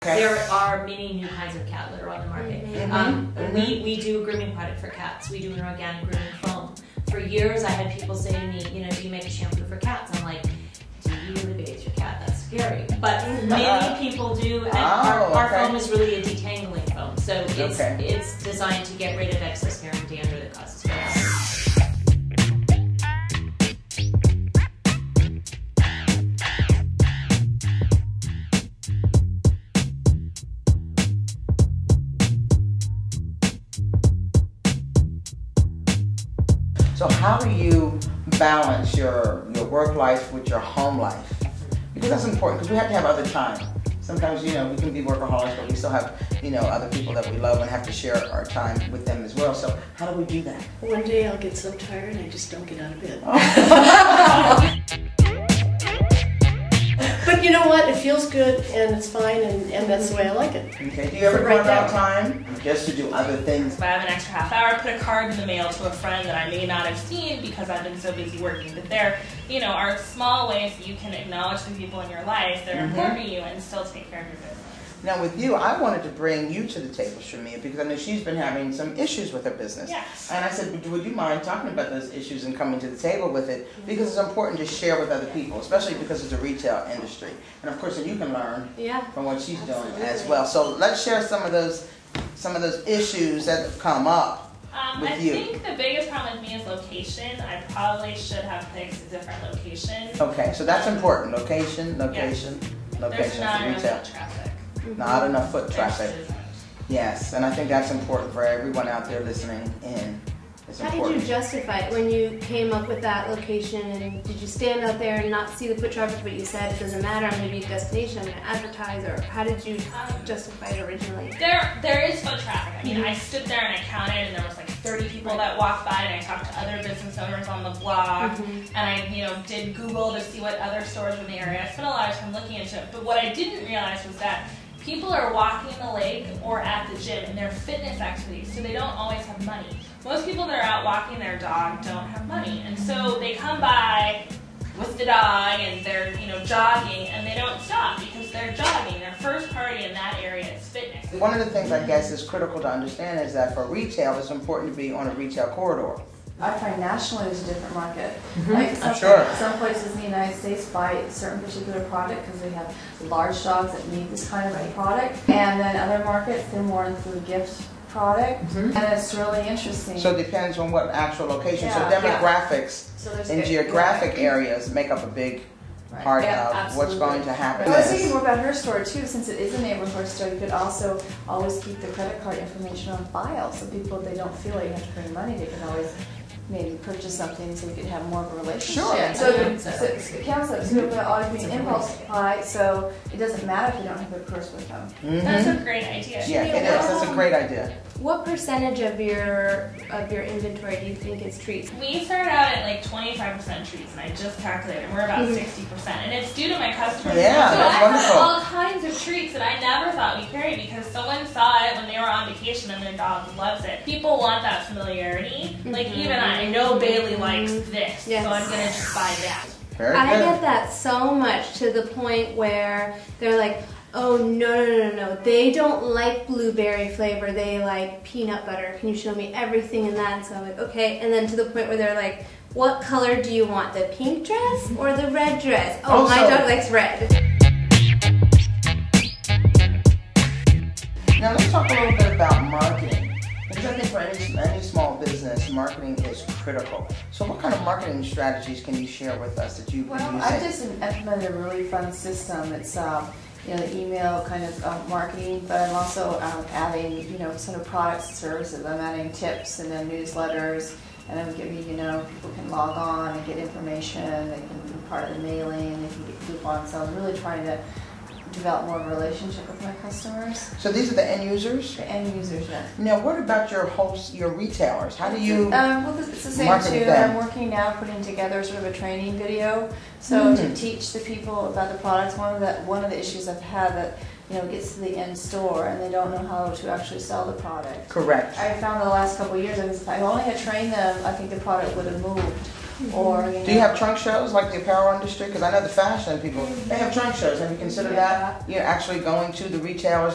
There are many new kinds of cat litter on the market. We do a grooming product for cats. We do an organic grooming foam. For years, I had people say to me, you know, do you make a shampoo for cats? I'm like, do you really bathe your cat? That's scary. But many people do, and our foam is really a detangling foam. So it's designed to get rid of excess hair and dander that causes hair. So how do you balance your work life with your home life? Because that's important, because we have to have other time. Sometimes, you know, we can be workaholics, but we still have, you know, other people that we love and have to share our time with them as well. So how do we do that? One day I'll get so tired and I just don't get out of bed. But you know what? It feels good and it's fine, and that's the way I like it. Okay. Do you ever run out of time just to do other things? If I have an extra half hour, put a card in the mail to a friend that I may not have seen because I've been so busy working. But there, you know, are small ways that you can acknowledge the people in your life that are important to you and still take care of your business. Now with you, I wanted to bring you to the table, Shamia, because I know she's been having some issues with her business. Yes. And I said, would you mind talking about those issues and coming to the table with it? Because it's important to share with other people, especially because it's a retail industry. And of course, you can learn from what she's doing as well. So let's share some of those issues that have come up with you. I think the biggest problem with me is location. I probably should have picked a different location. Okay, so that's important. Location. There's not enough foot traffic. Not enough foot traffic. Yes, and I think that's important for everyone out there listening in. How did you justify it when you came up with that location? And did you stand out there and not see the foot traffic, but you said it doesn't matter, I'm going to be a destination, I'm going to advertise, or how did you justify it originally? There is foot traffic. I mean, I stood there and I counted, and there was like 30 people that walked by, and I talked to other business owners on the block, and I, you know, did Google to see what other stores were in the area. I spent a lot of time looking into it, but what I didn't realize was that people are walking the lake or at the gym in their fitness activities, so they don't always have money. Most people that are out walking their dog don't have money, and so they come by with the dog and they're, you know, jogging, and they don't stop because they're jogging. Their first priority in that area is fitness. One of the things I guess is critical to understand is that for retail, it's important to be on a retail corridor. I find nationally there's a different market. Like some places in the United States buy a certain particular product because they have large dogs that need this kind of a product, and then other markets they're more into the gift product, and it's really interesting. So it depends on what actual location. So demographics and geographic areas make up a big part of what's going to happen. I was thinking more about her store too, since it is a neighborhood store. You could also always keep the credit card information on file, so people, if they don't feel like you have to bring money, they can always maybe purchase something so we could have more of a relationship. Sure. So the concept is always be an impulse buy, so it doesn't matter if you don't have a purse with them. That's a great idea. Yeah, it is. That's a great idea. What percentage of your inventory do you think is treats? We started out at like 25% treats, and I just calculated we're about 60%, and it's due to my customers. Yeah, so that's I wonderful. have all kinds of treats that I never thought we carried because someone saw it when they were on vacation and their dog loves it. People want that familiarity. Like even I know Bailey likes this, so I'm gonna just buy that. I get that so much, to the point where they're like, oh no, they don't like blueberry flavor, they like peanut butter, can you show me everything in that? And so I'm like, okay, and then to the point where they're like, what color do you want, the pink dress or the red dress? Oh, my dog likes red. Now let's talk a little bit about marketing. Because I think for any small business, marketing is critical. So what kind of marketing strategies can you share with us that you've been using? I just implemented a really fun system. It's you know, the email kind of marketing, but I'm also adding, you know, sort of products and services. I'm adding tips and then newsletters, and then you know, people can log on and get information. They can be part of the mailing. They can get coupons. So I'm really trying to develop more of a relationship with my customers. So these are the end users? The end users, yeah. Now, what about your retailers? How do you well, it's the same market too. them? I'm working now putting together sort of a training video, so to teach the people about the products. One of the issues I've had that, you know, gets to the end store and they don't know how to actually sell the product. Correct. I found the last couple of years, if I only had trained them, I think the product would have moved. Or Do you have trunk shows like the apparel industry? Because I know the fashion people, they have trunk shows. Have you considered that? You're actually going to the retailers and